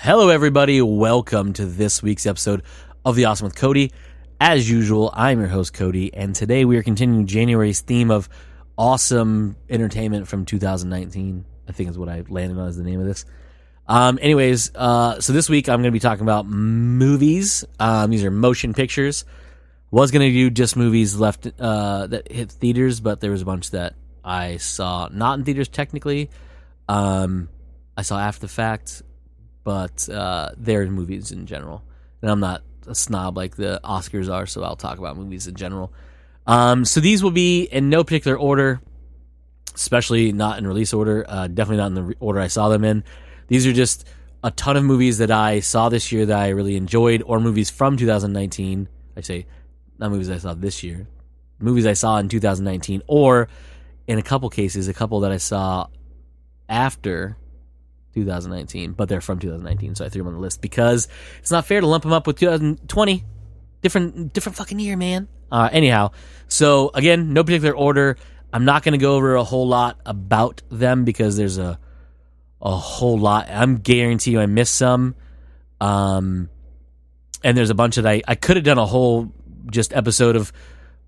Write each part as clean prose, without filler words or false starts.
Hello, everybody. Welcome to this week's episode of The Awesome with Cody. As usual, I'm your host, Cody, and today we are continuing January's theme of awesome entertainment from 2019. I think is what I landed on as the name of this. So this week I'm going to be talking about movies. These are motion pictures. Was going to do just movies left that hit theaters, but there was a bunch that I saw not in theaters technically. I saw after the fact, but they're movies in general. And I'm not a snob like the Oscars are, so I'll talk about movies in general. So these will be in no particular order, especially not in release order. Definitely not in the order I saw them in. These are just a ton of movies that I saw this year that I really enjoyed, or movies from 2019. I say, not movies I saw this year. Movies I saw in 2019, or in a couple cases, a couple that I saw after 2019, but they're from 2019, so I threw them on the list because it's not fair to lump them up with 2020. Different fucking year, man. Anyhow, so again, no particular order. I'm not going to go over a whole lot about them because there's a whole lot. I'm guarantee you I missed some. And there's a bunch that I could have done a whole just episode of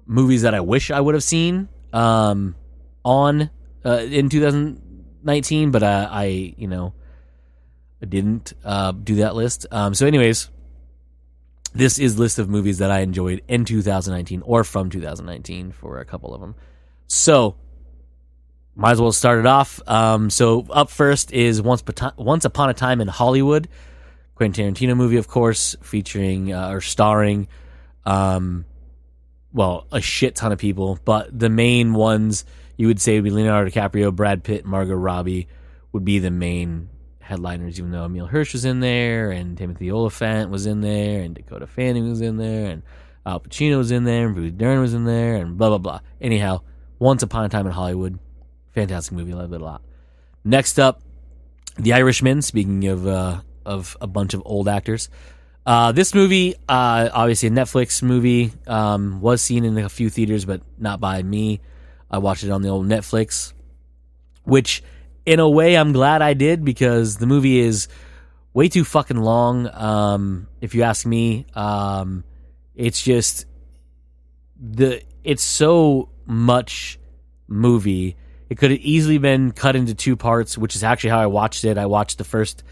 movies that I wish I would have seen in 2019, but I didn't do that list. So anyways, this is a list of movies that I enjoyed in 2019 or from 2019 for a couple of them. So might as well start it off. So up first is Once Upon a Time in Hollywood, Quentin Tarantino movie, of course, featuring or starring, a shit ton of people, but the main ones you would say would be Leonardo DiCaprio, Brad Pitt, Margot Robbie would be the main headliners, even though Emile Hirsch was in there, and Timothy Olyphant was in there, and Dakota Fanning was in there, and Al Pacino was in there, and Bruce Dern was in there, and blah, blah, blah. Anyhow, Once Upon a Time in Hollywood, fantastic movie, I love it a lot. Next up, The Irishman, speaking of a bunch of old actors. This movie, obviously a Netflix movie, was seen in a few theaters, but not by me. I watched it on the old Netflix, which in a way I'm glad I did because the movie is way too fucking long. If you ask me, it's just it's so much movie. It could have easily been cut into two parts, which is actually how I watched it. I watched the first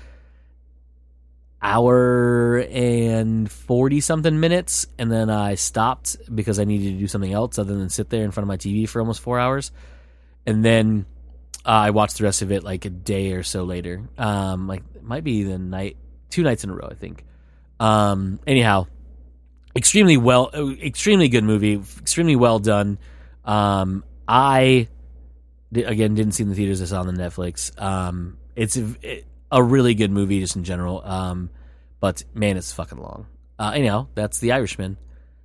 hour and 40 something minutes, and then I stopped because I needed to do something else other than sit there in front of my TV for almost 4 hours. And then I watched the rest of it like a day or so later. It might be two nights in a row, I think. Anyhow, extremely good movie, extremely well done. I didn't see it in the theaters. I saw it on the Netflix. It's a really good movie just in general. But man, it's fucking long. Anyhow, that's The Irishman.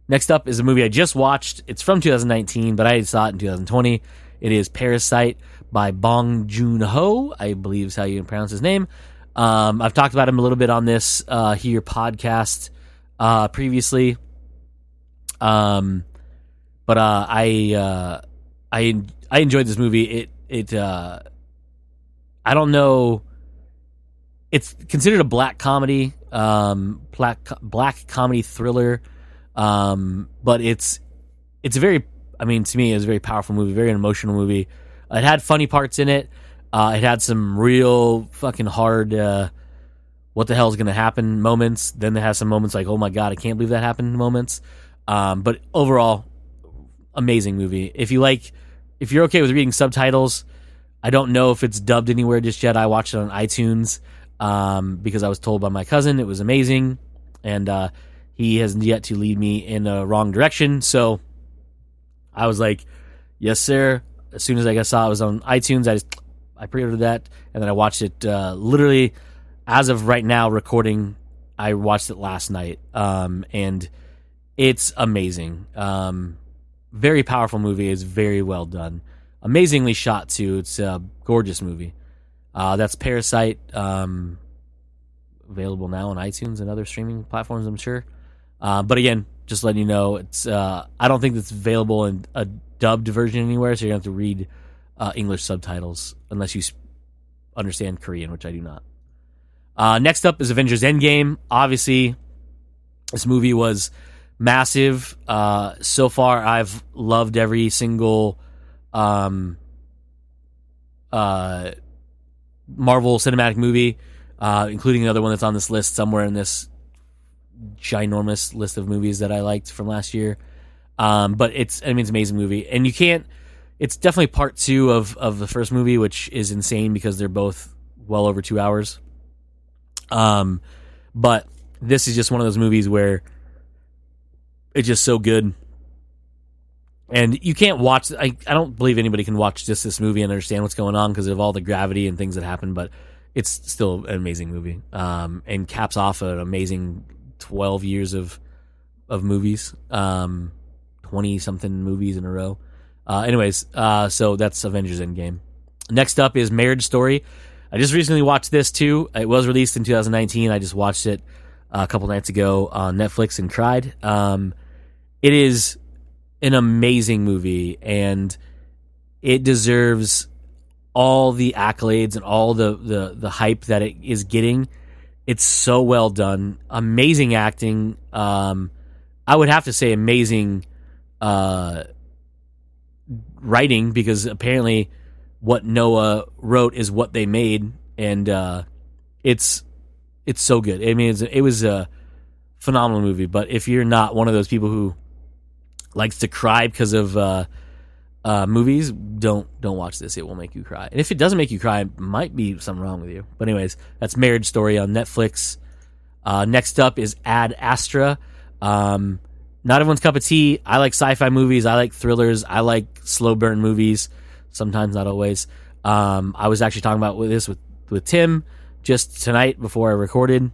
Next up is a movie I just watched. It's from 2019, but I saw it in 2020. It is Parasite by Bong Joon-ho, I believe is how you pronounce his name. I've talked about him a little bit on this here podcast previously. But I enjoyed this movie. I don't know. It's considered a black comedy, black comedy thriller. But it's a very, to me, it's a very powerful movie, very emotional movie. It had funny parts in it. It had some real fucking hard, what the hell is going to happen moments. Then they have some moments like, oh my God, I can't believe that happened moments. But overall, amazing movie. If you're okay with reading subtitles, I don't know if it's dubbed anywhere just yet. I watched it on iTunes, because I was told by my cousin it was amazing, and he has yet to lead me in a wrong direction. So I was like, yes, sir. As soon as I saw it was on iTunes, I pre-ordered that, and then I watched it literally as of right now recording. I watched it last night, and it's amazing. Very powerful movie. It's very well done. Amazingly shot, too. It's a gorgeous movie. That's Parasite, available now on iTunes and other streaming platforms, I'm sure. But again, just letting you know, it's I don't think it's available in a dubbed version anywhere, so you're going to have to read English subtitles unless you understand Korean, which I do not. Next up is Avengers Endgame. Obviously, this movie was massive. So far, I've loved every single Marvel cinematic movie, including another one that's on this list somewhere in this ginormous list of movies that I liked from last year. But it's an amazing movie, and you can't. It's definitely part 2 of the first movie, which is insane because they're both well over 2 hours. But this is just one of those movies where it's just so good. And you can't watch... I don't believe anybody can watch just this movie and understand what's going on because of all the gravity and things that happen, but it's still an amazing movie. And caps off an amazing 12 years of movies. 20-something movies in a row. So that's Avengers Endgame. Next up is Marriage Story. I just recently watched this too. It was released in 2019. I just watched it a couple nights ago on Netflix and cried. It is an amazing movie, and it deserves all the accolades and all the hype that it is getting. It's so well done. Amazing acting. I would have to say amazing writing, because apparently what Noah wrote is what they made, and it's so good. I mean, it was a phenomenal movie. But if you're not one of those people who likes to cry because of movies, don't watch this. It will make you cry. And if it doesn't make you cry, it might be something wrong with you. But anyways, that's Marriage Story on Netflix. Next up is Ad Astra. Not everyone's cup of tea. I like sci-fi movies. I like thrillers. I like slow burn movies. Sometimes, not always. I was actually talking about this with Tim just tonight before I recorded,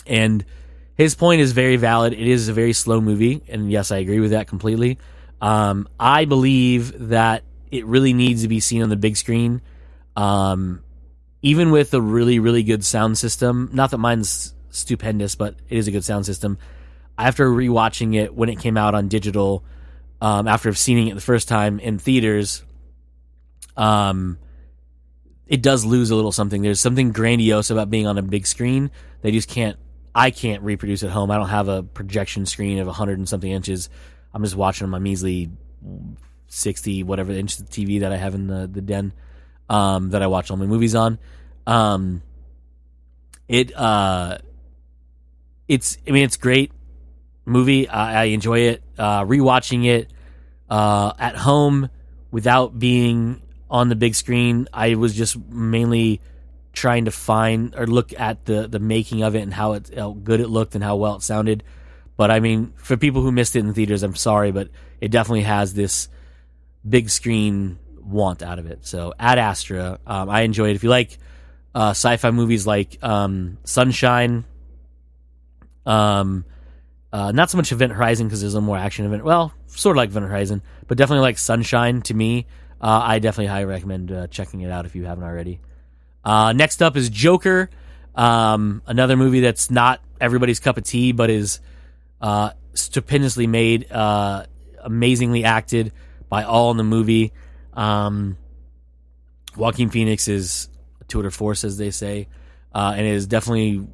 and his point is very valid. It is a very slow movie, and yes, I agree with that completely. I believe that it really needs to be seen on the big screen, even with a really, really good sound system. Not that mine's stupendous, but it is a good sound system. After rewatching it when it came out on digital, after seeing it the first time in theaters, it does lose a little something. There's something grandiose about being on a big screen. They just can't. I can't reproduce at home. I don't have a projection screen of 100 and something inches. I'm just watching on my measly 60 whatever inch TV that I have in the den, that I watch all my movies on. It's great movie. I enjoy it. Rewatching it at home without being on the big screen, I was just mainly trying to find or look at the making of it and how good it looked and how well it sounded. But I mean, for people who missed it in the theaters, I'm sorry, but it definitely has this big screen want out of it. So Ad Astra, I enjoy it. If you like sci-fi movies like Sunshine, not so much Event Horizon because there's a more action event. Well, sort of like Event Horizon, but definitely like Sunshine to me. I definitely highly recommend checking it out if you haven't already. Next up is Joker, another movie that's not everybody's cup of tea, but is stupendously made, amazingly acted by all in the movie. Joaquin Phoenix is a tour de force, as they say, and is definitely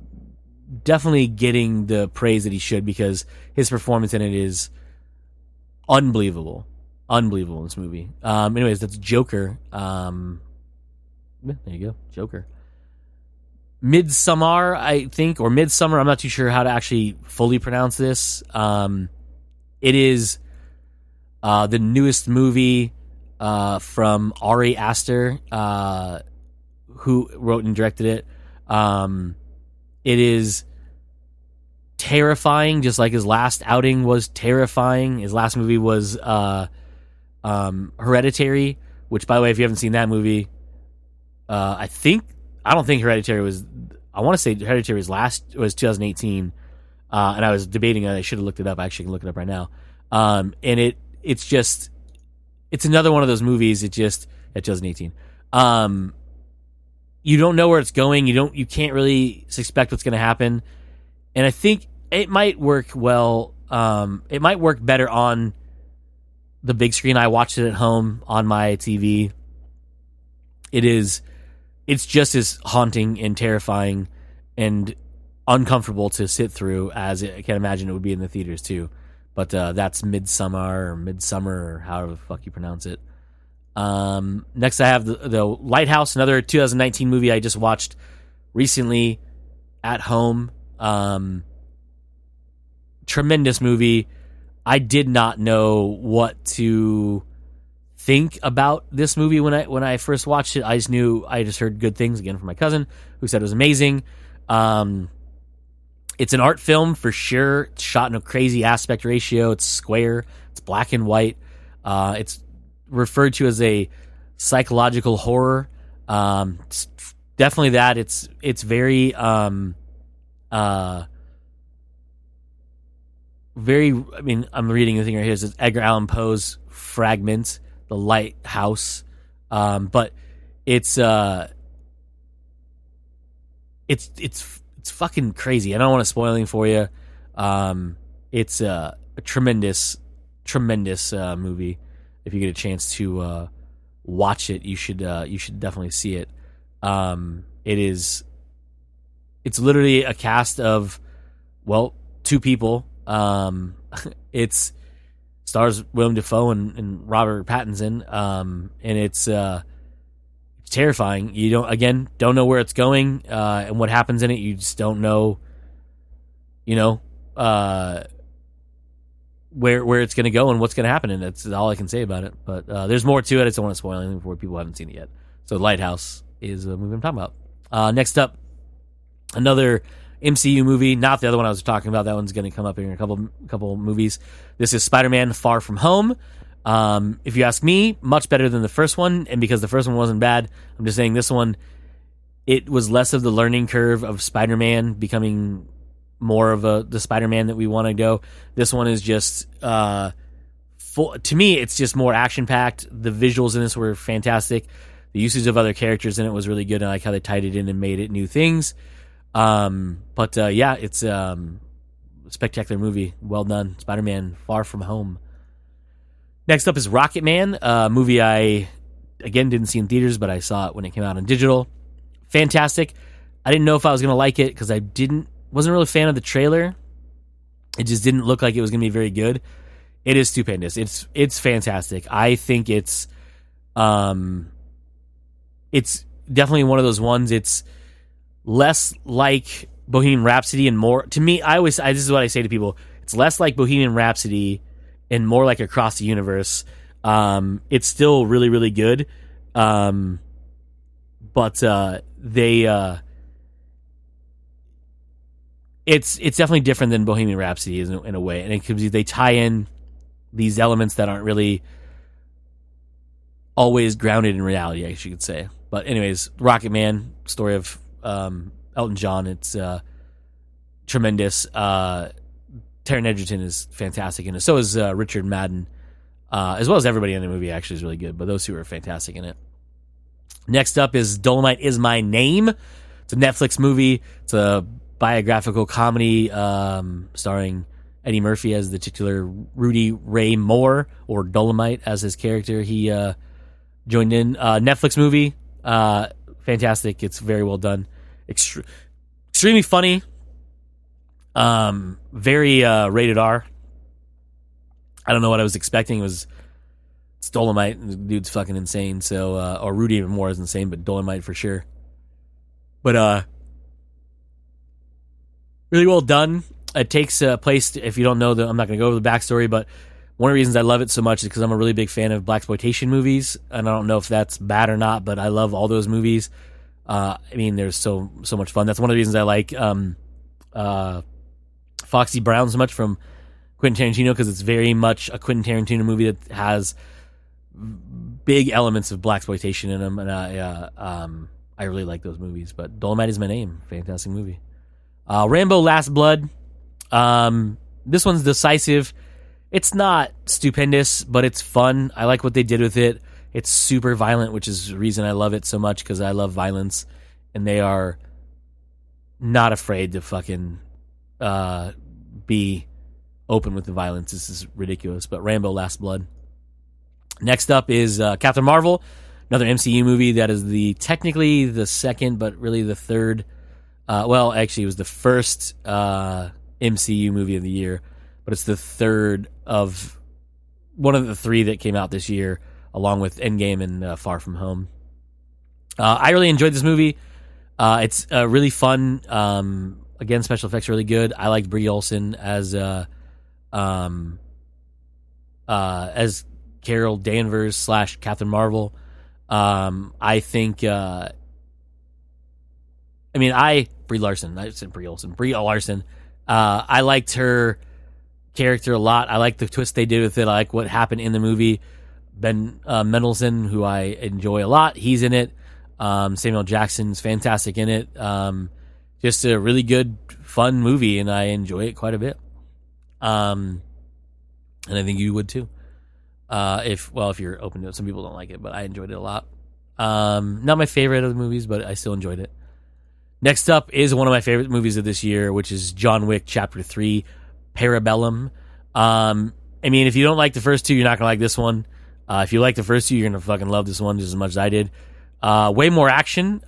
getting the praise that he should, because his performance in it is unbelievable in this movie. Anyways, that's Joker. There you go, Joker. Midsommar, I think, or Midsummer. I'm not too sure how to actually fully pronounce this. It is the newest movie from Ari Aster, who wrote and directed it. It is terrifying, just like his last outing was terrifying. His last movie was Hereditary, which, by the way, if you haven't seen that movie, I don't think Hereditary was. I want to say Hereditary was 2018, and I was debating it. I should have looked it up. I actually can look it up right now. And it's another one of those movies. At 2018. You don't know where it's going. You can't really suspect what's going to happen. And I think it might work well. It might work better on the big screen. I watched it at home on my TV. It is it's just as haunting and terrifying and uncomfortable to sit through as I can imagine it would be in the theaters too. But that's Midsummer or however the fuck you pronounce it. Next, I have the Lighthouse, another 2019 movie I just watched recently at home. Tremendous movie. I did not know what to think about this movie when I first watched it. I just heard good things again from my cousin who said it was amazing. It's an art film for sure. It's shot in a crazy aspect ratio. It's square. It's black and white. It's referred to as a psychological horror. It's definitely that. It's very very. I mean, I'm reading the thing right here. It's Edgar Allan Poe's Fragment, The Lighthouse, but it's fucking crazy. I don't want to spoil anything for you. It's a tremendous movie. If you get a chance to watch it, you should definitely see it. It's literally a cast of, well, two people. It's stars Willem Dafoe and Robert Pattinson. And it's terrifying. You don't know where it's going, and what happens in it. You just don't know, where it's going to go and what's going to happen, and that's all I can say about it. But there's more to it. I just don't want to spoil anything for people who haven't seen it yet. So Lighthouse is a movie I'm talking about. Next up, another MCU movie, not the other one I was talking about. That one's going to come up in a couple movies. This is Spider-Man: Far From Home. If you ask me, much better than the first one, and because the first one wasn't bad, I'm just saying this one, it was less of the learning curve of Spider-Man becoming more of the Spider-Man that we want to go. This one is just, to me, it's just more action-packed. The visuals in this were fantastic. The usage of other characters in it was really good. I like how they tied it in and made it new things. It's a spectacular movie. Well done. Spider-Man: Far From Home. Next up is Rocket Man, a movie I, again, didn't see in theaters, but I saw it when it came out on digital. Fantastic. I didn't know if I was going to like it because wasn't really a fan of the trailer. It just didn't look like it was going to be very good. It is stupendous. It's fantastic. I think it's definitely one of those ones. It's less like Bohemian Rhapsody and more, to me, this is what I say to people. It's less like Bohemian Rhapsody and more like Across the Universe. It's still really, really good. But it's definitely different than Bohemian Rhapsody in a way. And it could be they tie in these elements that aren't really always grounded in reality, I guess you could say. But anyways, Rocket Man, story of Elton John. It's tremendous. Taron Egerton is fantastic in it. So is Richard Madden, as well as everybody in the movie. Actually, is really good. But those two are fantastic in it. Next up is Dolomite Is My Name. It's a Netflix movie. It's a biographical comedy starring Eddie Murphy as the titular Rudy Ray Moore, or Dolomite as his character. He joined in. Netflix movie. Fantastic. It's very well done. Extremely funny. Very rated R. I don't know what I was expecting. It's Dolomite. The dude's fucking insane. So, or Rudy even more is insane, but Dolomite for sure. But really well done. It takes place. If you don't know, I'm not going to go over the backstory, but one of the reasons I love it so much is because I'm a really big fan of blaxploitation movies, and I don't know if that's bad or not, but I love all those movies. I mean, there's so much fun. That's one of the reasons I like Foxy Brown so much from Quentin Tarantino, because it's very much a Quentin Tarantino movie that has big elements of blaxploitation in them, and I really like those movies. But Dolomite Is My Name, fantastic movie. Rambo: Last Blood. This one's decisive. It's not stupendous, but it's fun. I like what they did with it. It's super violent, which is the reason I love it so much, because I love violence, and they are not afraid to fucking be open with the violence. This is ridiculous. But Rambo: Last Blood. Next up is Captain Marvel, another MCU movie that is technically the second, but really the third. Well, actually, it was the first MCU movie of the year, but it's the third of one of the three that came out this year, along with Endgame and Far From Home. I really enjoyed this movie. It's really fun. Again, special effects are really good. I liked Brie Olsen as Carol Danvers / Captain Marvel. I think. Brie Larson. I said Brie Olsen. Brie Larson. I liked her character a lot. I like the twist they did with it. I like what happened in the movie. Ben Mendelsohn, who I enjoy a lot, he's in it. Samuel Jackson's fantastic in it. Just a really good, fun movie, and I enjoy it quite a bit. And I think you would too. If you're open to it. Some people don't like it, but I enjoyed it a lot. Not my favorite of the movies, but I still enjoyed it. Next up is one of my favorite movies of this year, which is John Wick Chapter 3, Parabellum. If you don't like the first two, you're not going to like this one. If you like the first two, you're going to fucking love this one just as much as I did. Way more action,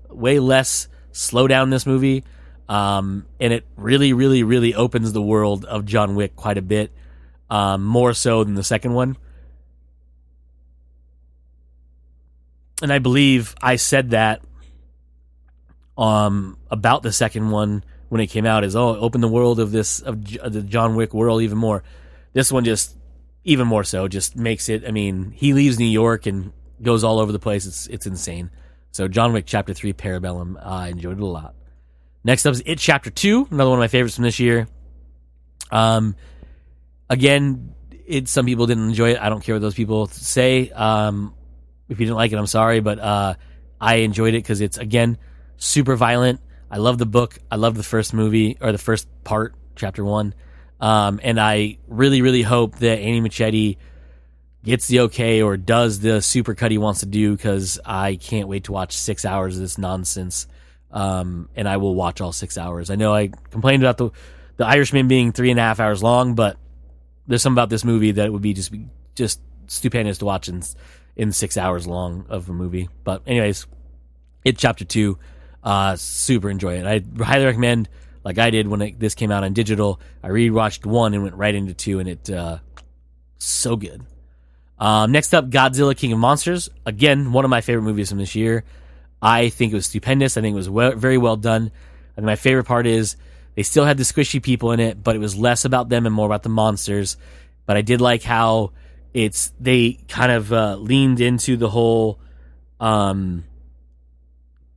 way less slow down this movie. And it really, really, really opens the world of John Wick quite a bit, more so than the second one. And I believe I said that about the second one when it came out, open the world of the John Wick world even more. This one just even more so, just makes it. He leaves New York and goes all over the place. It's insane. So John Wick Chapter 3, Parabellum. I enjoyed it a lot. Next up is It Chapter 2, another one of my favorites from this year. Again, some people didn't enjoy it. I don't care what those people say. If you didn't like it, I'm sorry, but I enjoyed it because it's, again, super violent. I love the book. I love the first movie, or the first part, Chapter 1. And I really, really hope that Annie Machete gets the okay or does the super cut he wants to do, because I can't wait to watch 6 hours of this nonsense. And I will watch all 6 hours. I know I complained about the Irishman being 3.5 hours long, but there's something about this movie that it would be just stupendous to watch in 6 hours long of a movie. But anyways, It Chapter 2, super enjoy it. I highly recommend, like I did when this came out on digital. I rewatched 1 and went right into 2, and it so good. Next up, Godzilla King of Monsters. Again, one of my favorite movies from this year. I think it was stupendous. I think it was very well done. And my favorite part is they still had the squishy people in it, but it was less about them and more about the monsters. But I did like how they kind of leaned into the whole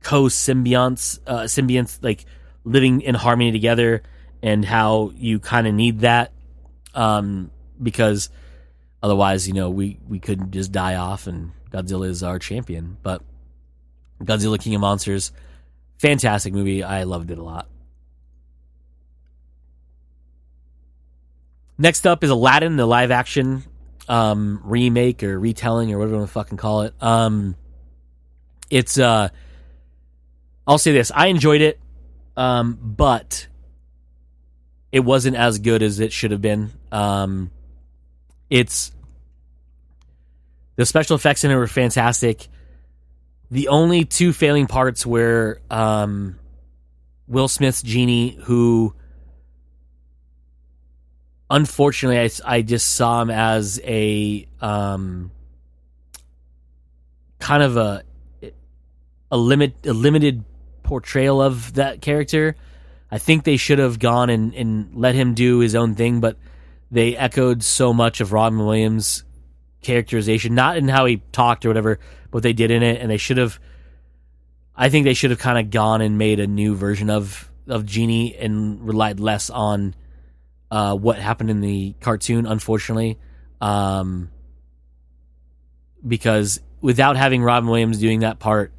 symbionts, like living in harmony together, and how you kind of need that, because otherwise, we could just die off, and Godzilla is our champion. But Godzilla King of Monsters, fantastic movie. I loved it a lot. Next up is Aladdin, the live action remake or retelling or whatever you want to fucking call it. It's I'll say this: I enjoyed it, but it wasn't as good as it should have been. It's the special effects in it were fantastic. The only two failing parts were Will Smith's genie, who unfortunately I just saw him as a kind of a limited portrayal of that character. I think they should have gone and let him do his own thing, but they echoed so much of Robin Williams' characterization, not in how he talked or whatever, but what they did in it, and I think they should have kind of gone and made a new version of Genie and relied less on what happened in the cartoon, unfortunately, because without having Robin Williams doing that part,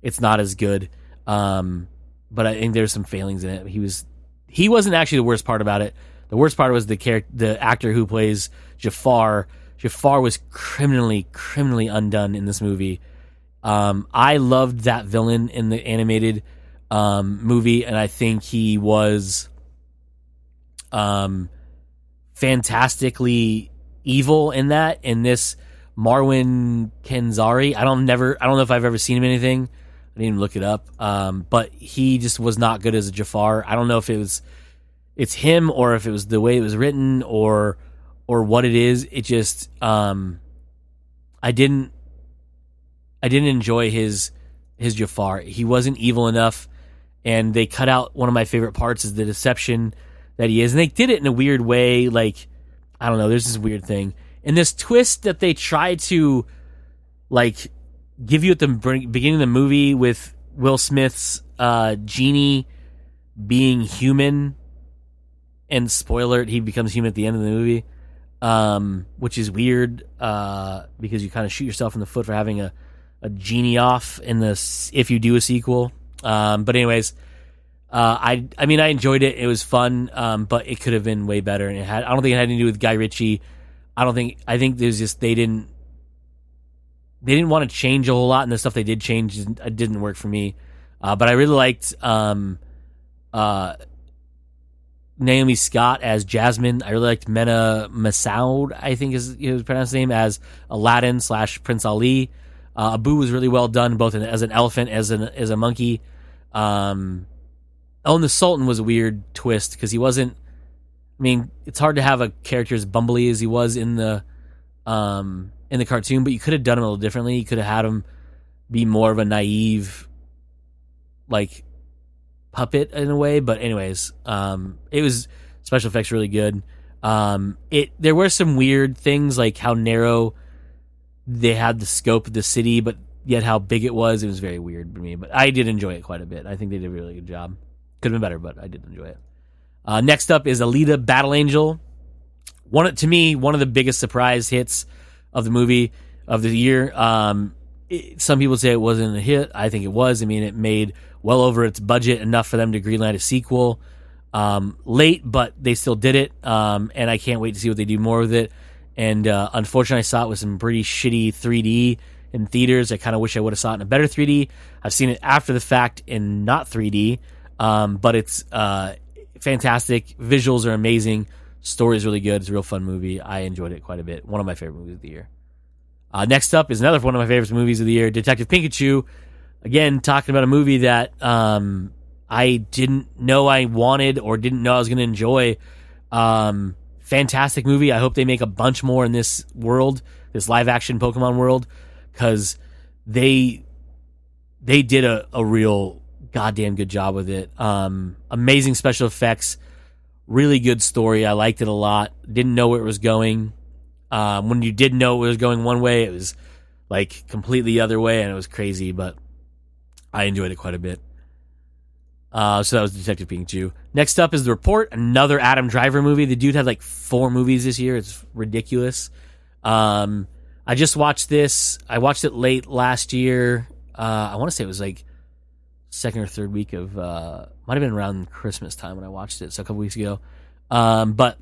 it's not as good. But I think there's some failings in it. He wasn't actually the worst part about it. The worst part was the actor who plays Jafar. Jafar was criminally undone in this movie. I loved that villain in the animated movie, and I think he was fantastically evil in that. In this, Marwan Kenzari. I don't know if I've ever seen him in anything. I didn't even look it up. But he just was not good as a Jafar. I don't know if it's him or if it was the way it was written or what it is. It just I didn't enjoy his Jafar. He wasn't evil enough, and they cut out one of my favorite parts is the deception that he is. And they did it in a weird way, like, I don't know, there's this weird thing. And this twist that they try to, like, give you at the beginning of the movie with Will Smith's genie being human, and spoiler, he becomes human at the end of the movie, which is weird because you kind of shoot yourself in the foot for having a genie off in this if you do a sequel. But anyways, I mean I enjoyed it. It was fun, but it could have been way better. And I don't think it had anything to do with Guy Ritchie. I think there's just they didn't want to change a whole lot, and the stuff they did change it didn't work for me. But I really liked Naomi Scott as Jasmine. I really liked Mena Massoud, I think is his pronounced name, as Aladdin / Prince Ali. Abu was really well done, both as an elephant as a monkey. And the Sultan was a weird twist because he wasn't. I mean, it's hard to have a character as bumbly as he was in the cartoon, but you could have done him a little differently. You could have had him be more of a naive, like, puppet in a way. But anyways, it was special effects really good. There were some weird things like how narrow they had the scope of the city, but yet how big it was. It was very weird for me, but I did enjoy it quite a bit. I think they did a really good job. Could have been better, but I did enjoy it. Next up is Alita Battle Angel. To me, one of the biggest surprise hits of the movie of the year. Some people say it wasn't a hit. I think it was. I mean, it made well over its budget, enough for them to greenlight a sequel. Late, but they still did it, and I can't wait to see what they do more with it. And unfortunately, I saw it with some pretty shitty 3D in theaters. I kind of wish I would have saw it in a better 3D. I've seen it after the fact in not 3D, but it's fantastic. Visuals are amazing. Story is really good. It's a real fun movie. I enjoyed it quite a bit. One of my favorite movies of the year. Next up is another one of my favorite movies of the year, Detective Pikachu. Again, talking about a movie that I didn't know I wanted or didn't know I was going to enjoy. Fantastic movie. I hope they make a bunch more in this world, this live-action Pokemon world, because they did a real goddamn good job with it. Amazing special effects, really good story. I liked it a lot. Didn't know where it was going. When you did know it was going one way, it was like completely the other way, and it was crazy, but I enjoyed it quite a bit. So that was Detective Pikachu. Next up is The Report, another Adam Driver movie. The dude had like 4 movies this year. It's ridiculous. I just watched this. I watched it late last year. I want to say it was like second or third week of, might have been around Christmas time when I watched it, so a couple weeks ago. But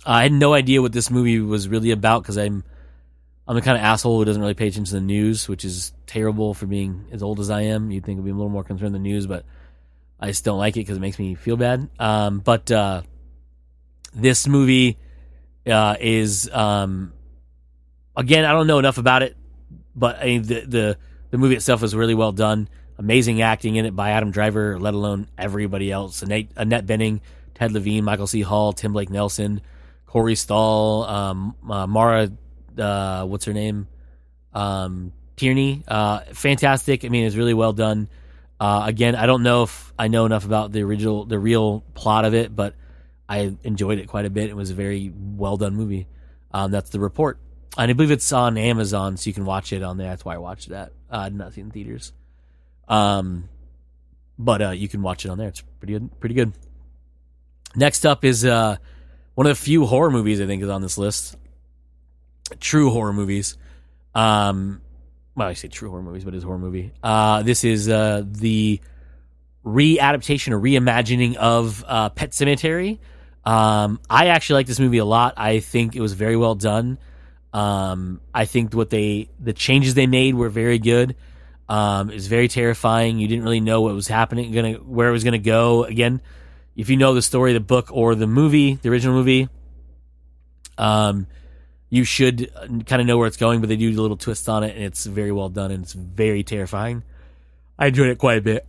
I had no idea what this movie was really about because I'm the kind of asshole who doesn't really pay attention to the news, which is terrible for being as old as I am. You'd think I'd be a little more concerned with the news, but I just don't like it because it makes me feel bad. But this movie is, again, I don't know enough about it, but I mean, the movie itself is really well done. Amazing acting in it by Adam Driver, let alone everybody else. Annette Bening, Ted Levine, Michael C. Hall, Tim Blake Nelson, Corey Stahl, Mara, what's her name? Tierney. Fantastic. I mean, it's really well done. Again, I don't know if I know enough about the real plot of it, but I enjoyed it quite a bit. It was a very well done movie. That's The Report. And I believe it's on Amazon, so you can watch it on there. That's why I watched that. I did not see it in theaters. But you can watch it on there. It's pretty good. Next up is one of the few horror movies I think is on this list. True horror movies. Well, I say true horror movies, but it's a horror movie. This is the readaptation or reimagining of Pet Sematary. I actually like this movie a lot. I think it was very well done. I think the changes they made were very good. It was very terrifying. You didn't really know what was happening, where it was gonna go. Again, if you know the story of the book or the movie, the original movie, you should kind of know where it's going, but they do little twists on it, and it's very well done, and it's very terrifying. I enjoyed it quite a bit.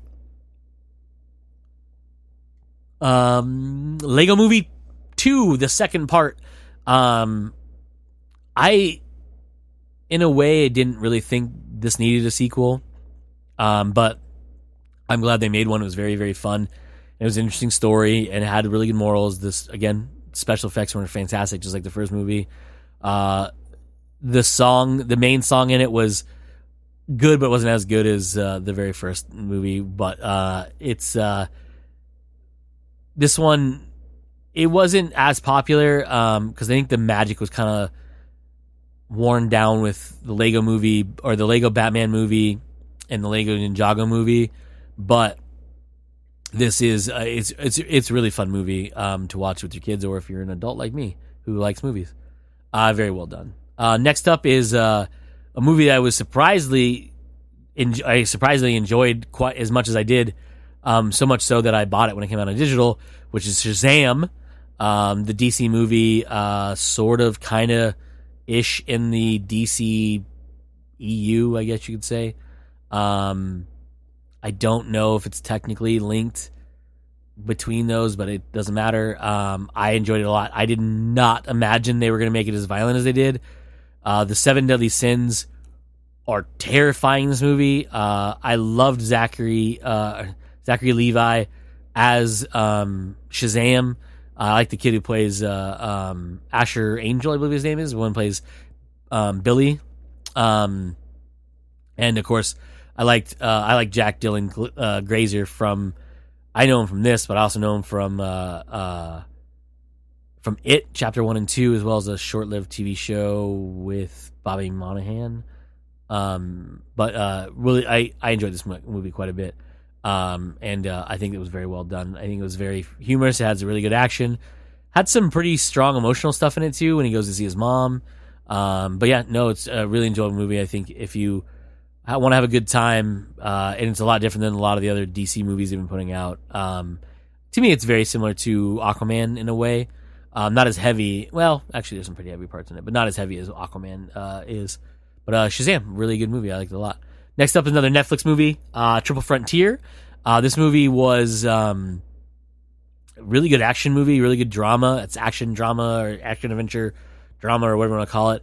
Lego Movie 2, the second part. I, in a way, didn't really think this needed a sequel, but I'm glad they made one. It was very, very fun. It was an interesting story, and it had really good morals. This, again, special effects were fantastic, just like the first movie. The main song in it was good, but wasn't as good as the very first movie. But it's this one. It wasn't as popular because I think the magic was kind of worn down with the Lego movie or the Lego Batman movie and the Lego Ninjago movie. But this is it's a really fun movie to watch with your kids, or if you're an adult like me who likes movies. Very well done. Next up is a movie that I was surprisingly enjoyed quite as much as I did. So much so that I bought it when it came out on digital, which is Shazam, the DC movie, sort of, kind of ish in the DC EU, I guess you could say. I don't know if it's technically linked between those, but it doesn't matter. I enjoyed it a lot. I did not imagine they were going to make it as violent as they did. The 7 Deadly Sins are terrifying in this movie. I loved Zachary Levi as Shazam. I like the kid who plays Asher Angel, I believe his name is. One plays Billy. And of course, I like Jack Dylan Grazer from. I know him from this, but I also know him from It Chapter 1 and 2, as well as a short-lived TV show with Bobby Monahan. But really, I enjoyed this movie quite a bit. And I think it was very well done. I think it was very humorous. It has really good action. Had some pretty strong emotional stuff in it too when he goes to see his mom. But yeah, no, it's a really enjoyable movie. I think if you want to have a good time, and it's a lot different than a lot of the other DC movies they've been putting out. To me, it's very similar to Aquaman in a way. Not as heavy. Well, actually, there's some pretty heavy parts in it, but not as heavy as Aquaman is. But Shazam, really good movie. I liked it a lot. Next up is another Netflix movie, Triple Frontier. This movie was a really good action movie, really good drama. It's action drama or action adventure drama or whatever you want to call it.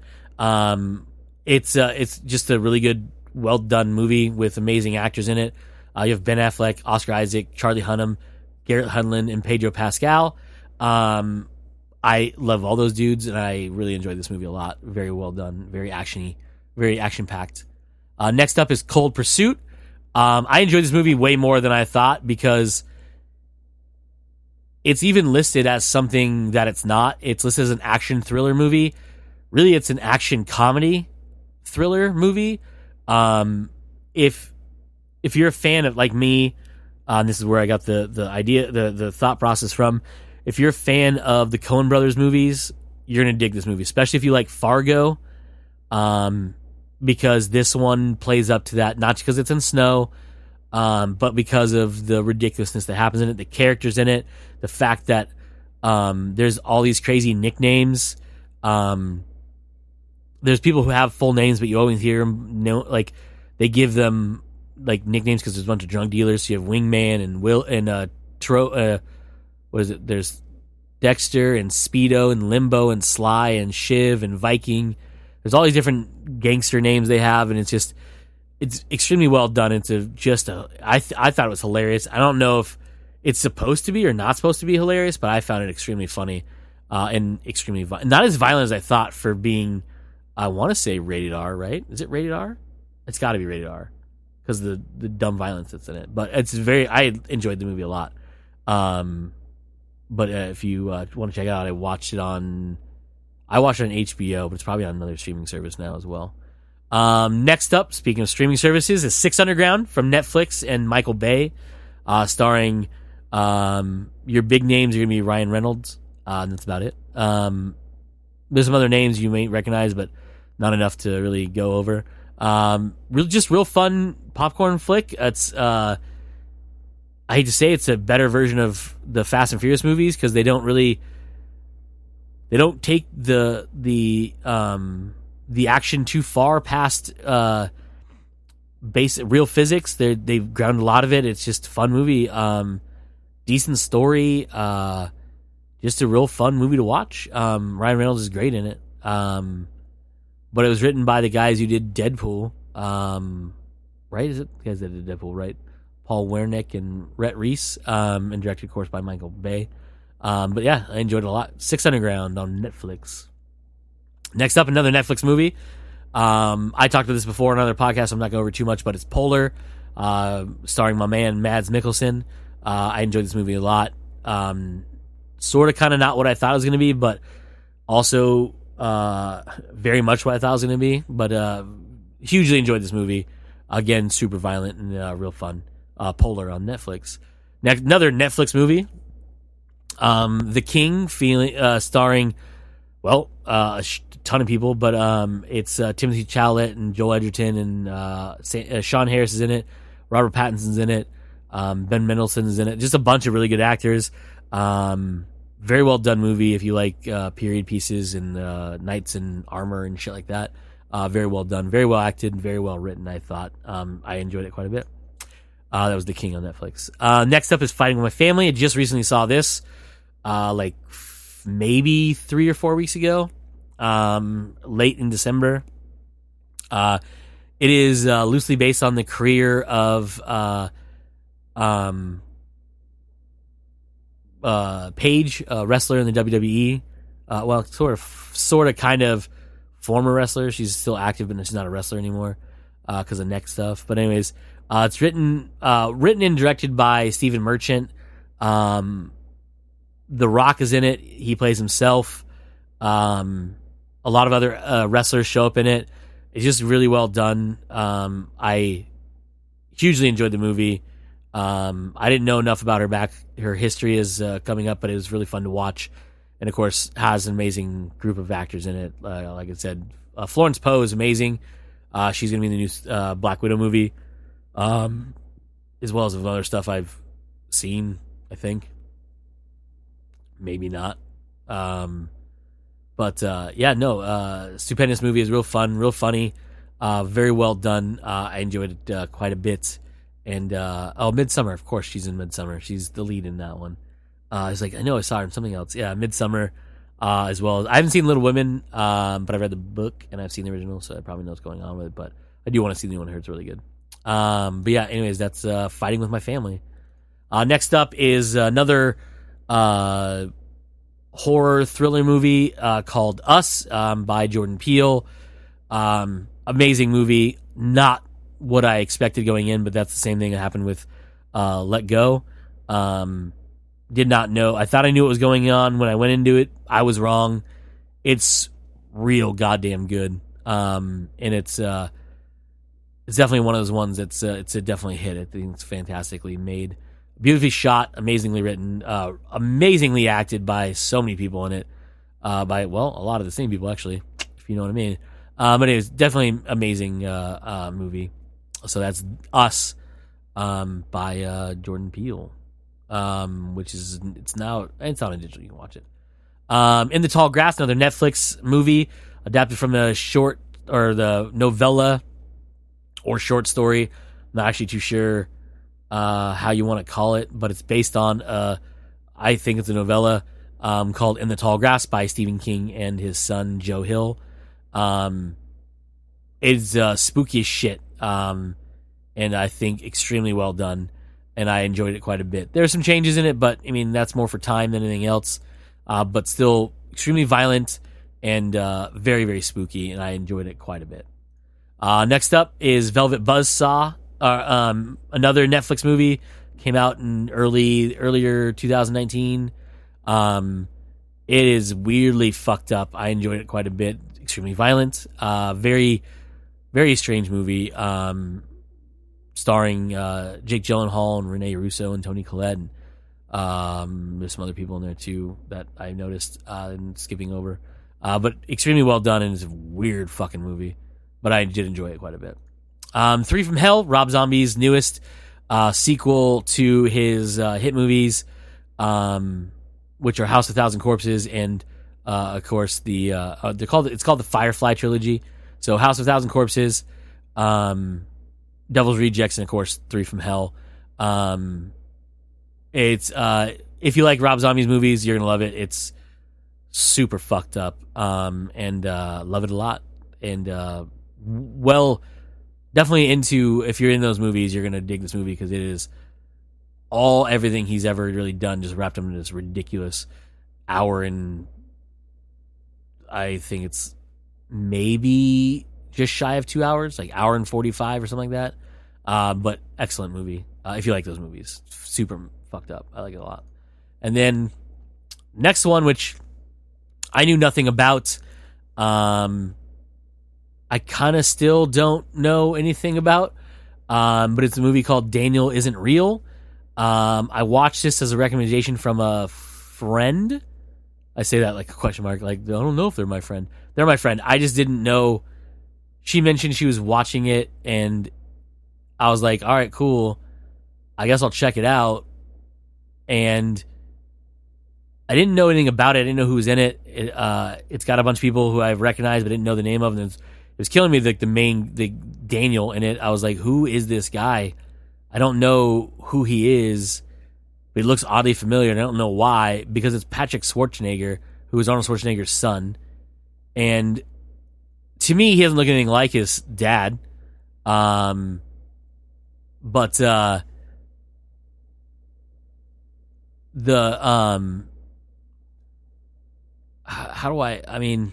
It's just a really good, well done movie with amazing actors in it. You have Ben Affleck, Oscar Isaac, Charlie Hunnam, Garrett Hedlund, and Pedro Pascal. I love all those dudes, and I really enjoyed this movie a lot. Very well done, very actiony, very action packed. Next up is Cold Pursuit. I enjoyed this movie way more than I thought because it's even listed as something that it's not. It's listed as an action thriller movie. Really, it's an action comedy thriller movie. If you're a fan of, like me, this is where I got the idea, the thought process from. If you're a fan of the Coen Brothers movies, you're gonna dig this movie, especially if you like Fargo. Because this one plays up to that, not because it's in snow, but because of the ridiculousness that happens in it, the characters in it, the fact that there's all these crazy nicknames. There's people who have full names, but you always hear them like they give them like nicknames because there's a bunch of drug dealers. So you have Wingman and Will and what is it? There's Dexter and Speedo and Limbo and Sly and Shiv and Viking. There's all these different gangster names they have, and it's extremely well done. I thought it was hilarious. I don't know if it's supposed to be or not supposed to be hilarious, but I found it extremely funny and extremely not as violent as I thought for being. I want to say rated R, right? Is it rated R? It's got to be rated R because the dumb violence that's in it. But I enjoyed the movie a lot. But if you want to check it out, I watched it on HBO, but it's probably on another streaming service now as well. Next up, speaking of streaming services, is Six Underground from Netflix and Michael Bay, starring your big names are going to be Ryan Reynolds, and that's about it. There's some other names you may recognize, but not enough to really go over. Real fun popcorn flick. It's I hate to say it's a better version of the Fast and Furious movies because they don't really they don't take the action too far past basic real physics. They've grounded a lot of it. It's just a fun movie. Decent story. Just a real fun movie to watch. Ryan Reynolds is great in it. But it was written by the guys who did Deadpool. Right? Is it the guys that did Deadpool, right? Paul Wernick and Rhett Reese. And directed, of course, by Michael Bay. But yeah, I enjoyed it a lot. Six Underground on Netflix. Next up, another Netflix movie. I talked about this before on another podcast, so I'm not going over too much, but it's Polar, starring my man Mads Mikkelsen. I enjoyed this movie a lot. Sort of kind of not what I thought it was going to be, but also very much what I thought it was going to be. But hugely enjoyed this movie. Again, super violent and real fun. Polar on Netflix. Next, another Netflix movie. The King, starring, well, a ton of people, but it's Timothy Chalamet and Joel Edgerton, and Sean Harris is in it. Robert Pattinson's in it. Ben Mendelsohn is in it. Just a bunch of really good actors. Very well done movie if you like period pieces and knights in armor and shit like that. Very well done, very well acted, very well written. I thought I enjoyed it quite a bit. That was The King on Netflix. Next up is Fighting with My Family. I just recently saw this, maybe 3 or 4 weeks ago, late in December. It is loosely based on the career of Paige, a wrestler in the WWE. Well, sort of, kind of former wrestler. She's still active, but she's not a wrestler anymore because of neck stuff. But anyways, it's written and directed by Stephen Merchant. The Rock is in it. He plays himself. A lot of other wrestlers show up in it. It's just really well done. I hugely enjoyed the movie. I didn't know enough about her history is coming up, but it was really fun to watch. And of course, has an amazing group of actors in it. Like I said, Florence Pugh is amazing. She's going to be in the new Black Widow movie, as well as other stuff I've seen, I think. Maybe not. Stupendous movie. Is real fun, real funny, very well done. I enjoyed it quite a bit. And Midsummer, of course, she's in Midsummer. She's the lead in that one. It's like, I know I saw her in something else. Yeah, Midsummer, as well as I haven't seen Little Women, but I've read the book and I've seen the original, so I probably know what's going on with it. But I do want to see the new one. I heard it's really good. But yeah, anyways, that's Fighting with My Family. Next up is another horror thriller movie called Us, by Jordan Peele. Amazing movie. Not what I expected going in, but that's the same thing that happened with Let Go. Did not know. I thought I knew what was going on when I went into it. I was wrong. It's real goddamn good. And it's definitely one of those ones that's it's a definitely hit. I think it's fantastically made, beautifully shot, amazingly written, amazingly acted by so many people in it. By a lot of the same people actually, if you know what I mean. But it was definitely amazing movie. So that's Us, by Jordan Peele, which is it's out on digital. You can watch it. In the Tall Grass, another Netflix movie adapted from the short or the novella or short story. I'm not actually too sure how you want to call it, but it's based on I think it's a novella called In the Tall Grass by Stephen King and his son Joe Hill. It's spooky as shit, and I think extremely well done, and I enjoyed it quite a bit. There are some changes in it, but I mean that's more for time than anything else, but still extremely violent and very, very spooky, and I enjoyed it quite a bit. Next up is Velvet Buzzsaw, another Netflix movie, came out in earlier 2019. It is weirdly fucked up. I enjoyed it quite a bit. Extremely violent. Very, very strange movie. Starring Jake Gyllenhaal and Rene Russo and Toni Collette. And, there's some other people in there too that I noticed and skipping over. But extremely well done, and it's a weird fucking movie. But I did enjoy it quite a bit. Three from Hell, Rob Zombie's newest sequel to his hit movies, which are House of Thousand Corpses and Of course, it's called the Firefly trilogy. So House of a Thousand Corpses, Devil's Rejects, and of course 3 from Hell. It's if you like Rob Zombie's movies, you're gonna love it. It's super fucked up, and love it a lot. And well, definitely if you're in those movies, you're gonna dig this movie because it is everything he's ever really done, just wrapped up in this ridiculous hour, and I think it's maybe just shy of 2 hours, like hour and 45 or something like that. But excellent movie. If you like those movies, super fucked up. I like it a lot. And then next one, which I knew nothing about, I kind of still don't know anything about, but it's a movie called Daniel Isn't Real. I watched this as a recommendation from a friend. I say that like a question mark, like I don't know if they're my friend. They're my friend. I just didn't know. She mentioned she was watching it, and I was like, all right, cool. I guess I'll check it out. And I didn't know anything about it. I didn't know who was in it. It's got a bunch of people who I've recognized but didn't know the name of. And it was killing me, like the Daniel in it. I was like, who is this guy? I don't know who he is, but he looks oddly familiar, and I don't know why, because it's Patrick Schwarzenegger, who is Arnold Schwarzenegger's son. And to me, he doesn't look anything like his dad. But how do I mean,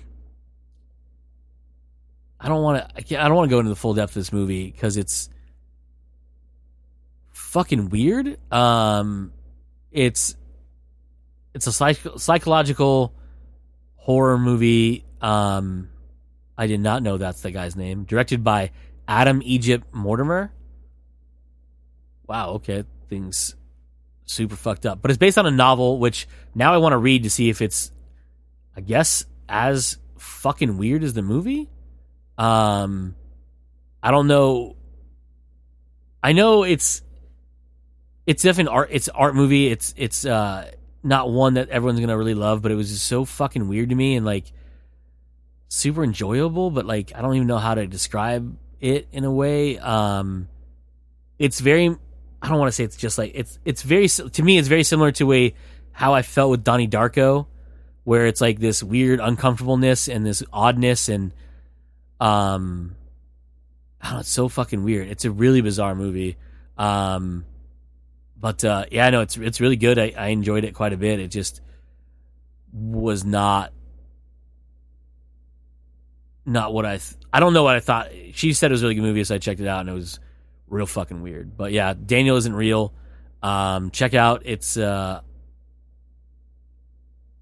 I don't want to go into the full depth of this movie because it's fucking weird. It's a psychological horror movie. I did not know that's the guy's name. Directed by Adam Egypt Mortimer. Wow, okay, things super fucked up. But it's based on a novel, which now I want to read to see if it's, I guess, as fucking weird as the movie. I don't know. I know it's definitely art. It's an art movie. It's not one that everyone's gonna really love, but it was just so fucking weird to me and like super enjoyable. But like I don't even know how to describe it in a way. It's very. I don't want to say it's just like it's very, to me it's very similar to how I felt with Donnie Darko, where it's like this weird uncomfortableness and this oddness and I don't know, it's so fucking weird. It's a really bizarre movie. But yeah, no, it's really good. I enjoyed it quite a bit. It just was not what I don't know what I thought. She said it was a really good movie, so I checked it out and it was real fucking weird. But yeah, Daniel Isn't Real. Check out. It's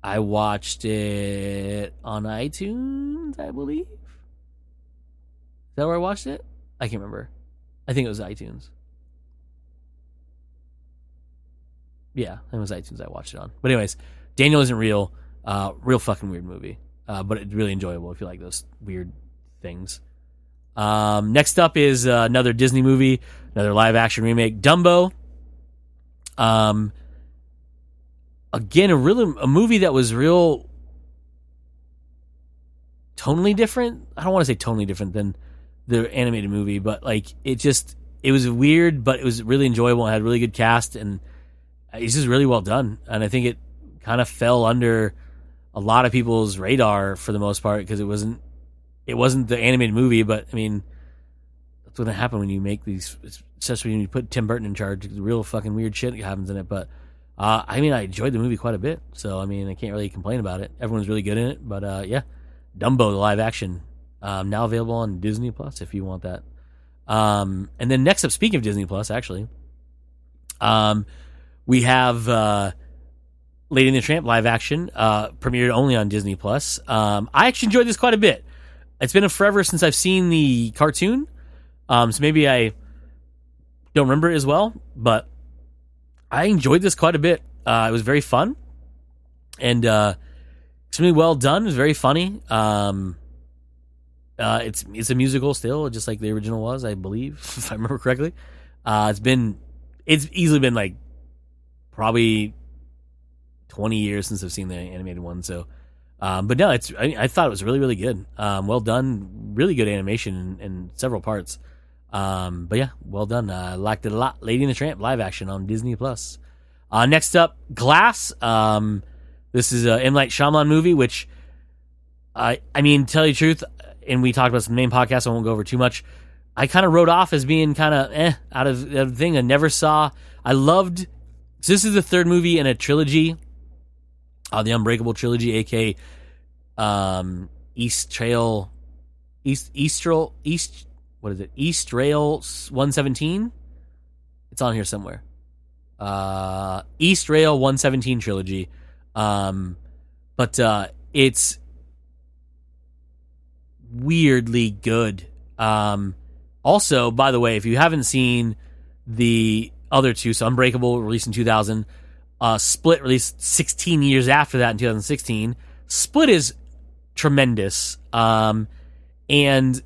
I watched it on iTunes, I believe. Is that where I watched it? I can't remember. I think it was iTunes. Yeah, it was iTunes I watched it on. But anyways, Daniel Isn't Real. Real fucking weird movie. But it's really enjoyable if you like those weird things. Next up is another Disney movie, another live action remake, Dumbo. Again, a movie that was real tonally different. I don't want to say tonally different than the animated movie, but like it was weird, but it was really enjoyable. It had a really good cast, and it's just really well done. And I think it kind of fell under a lot of people's radar for the most part because it wasn't the animated movie, but I mean, that's going to happen when you make these, especially when you put Tim Burton in charge. Real fucking weird shit happens in it, but I mean, I enjoyed the movie quite a bit, so I mean, I can't really complain about it. Everyone's really good in it, but yeah, Dumbo, the live action, now available on Disney Plus if you want that. And then next up, speaking of Disney Plus, actually, we have Lady and the Tramp live action, premiered only on Disney Plus. I actually enjoyed this quite a bit. It's been forever since I've seen the cartoon, so maybe I don't remember it as well, but I enjoyed this quite a bit. It was very fun, and extremely well done. It was very funny. It's a musical still, just like the original was, I believe, if I remember correctly. It's easily been like probably 20 years since I've seen the animated one, so But no, I thought it was really, really good. Well done. Really good animation in several parts. But yeah, well done. I liked it a lot. Lady and the Tramp live action on Disney Plus. Next up, Glass. This is a M. Night Shyamalan movie, which I mean, tell you the truth, and we talked about some main podcasts, so I won't go over too much. I kind of wrote off as being kind of out of the thing. I never saw. I loved. So this is the third movie in a trilogy, the Unbreakable trilogy, aka East Rail 117. It's on here somewhere. East Rail 117 trilogy. But it's weirdly good. Also, by the way, if you haven't seen the other two, so Unbreakable released in 2000, Split released 16 years after that in 2016. Split is tremendous. And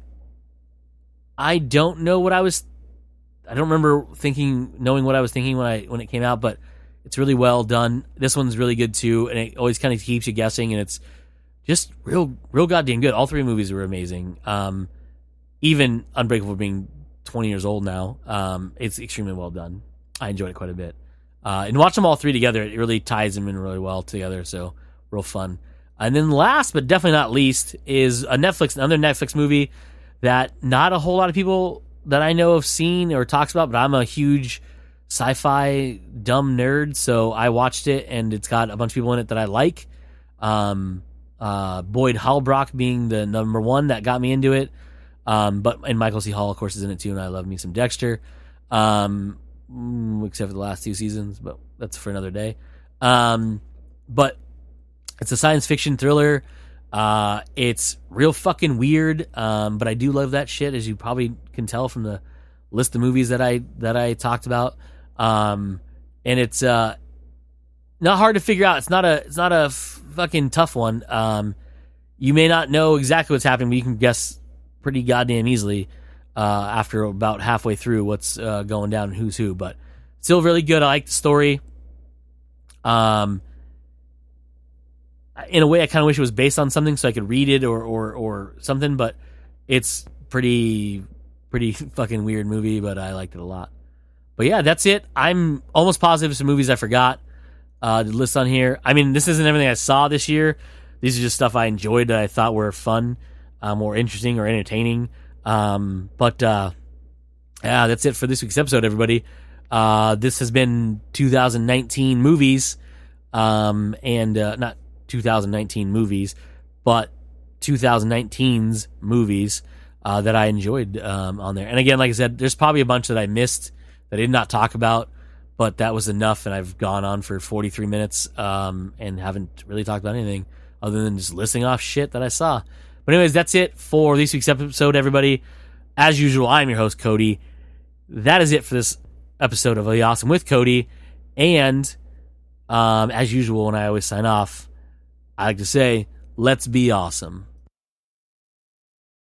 I don't know what I don't remember knowing what I was thinking when it came out, but it's really well done. This one's really good too, and it always kind of keeps you guessing, and it's just real goddamn good. All three movies were amazing. Even Unbreakable being 20 years old now, it's extremely well done. I enjoyed it quite a bit. And watch them all three together, it really ties them in really well together, so real fun. And then last, but definitely not least, is another Netflix movie that not a whole lot of people that I know have seen or talks about, but I'm a huge sci-fi dumb nerd, so I watched it, and it's got a bunch of people in it that I like. Boyd Holbrook being the number one that got me into it. And Michael C. Hall, of course, is in it too, and I love me some Dexter. Except for the last 2 seasons, but that's for another day. But it's a science fiction thriller. It's real fucking weird, but I do love that shit, as you probably can tell from the list of movies that I talked about. And it's not hard to figure out. It's not a fucking tough one. You may not know exactly what's happening, but you can guess pretty goddamn easily after about halfway through what's going down and who's who. But still really good. I like the story. In a way, I kind of wish it was based on something so I could read it or something, but it's pretty fucking weird movie, but I liked it a lot. But yeah, that's it. I'm almost positive some movies I forgot to list on here. I mean, this isn't everything I saw this year. These are just stuff I enjoyed that I thought were fun, or interesting or entertaining. But yeah, that's it for this week's episode, everybody. This has been 2019 movies, and not 2019 movies, but 2019's movies that I enjoyed on there. And again, like I said, there's probably a bunch that I missed that I did not talk about, but that was enough, and I've gone on for 43 minutes and haven't really talked about anything other than just listing off shit that I saw. But anyways, that's it for this week's episode, everybody. As usual, I'm your host, Cody. That is it for this episode of The Awesome with Cody. And as usual, when I always sign off, I like to say, let's be awesome.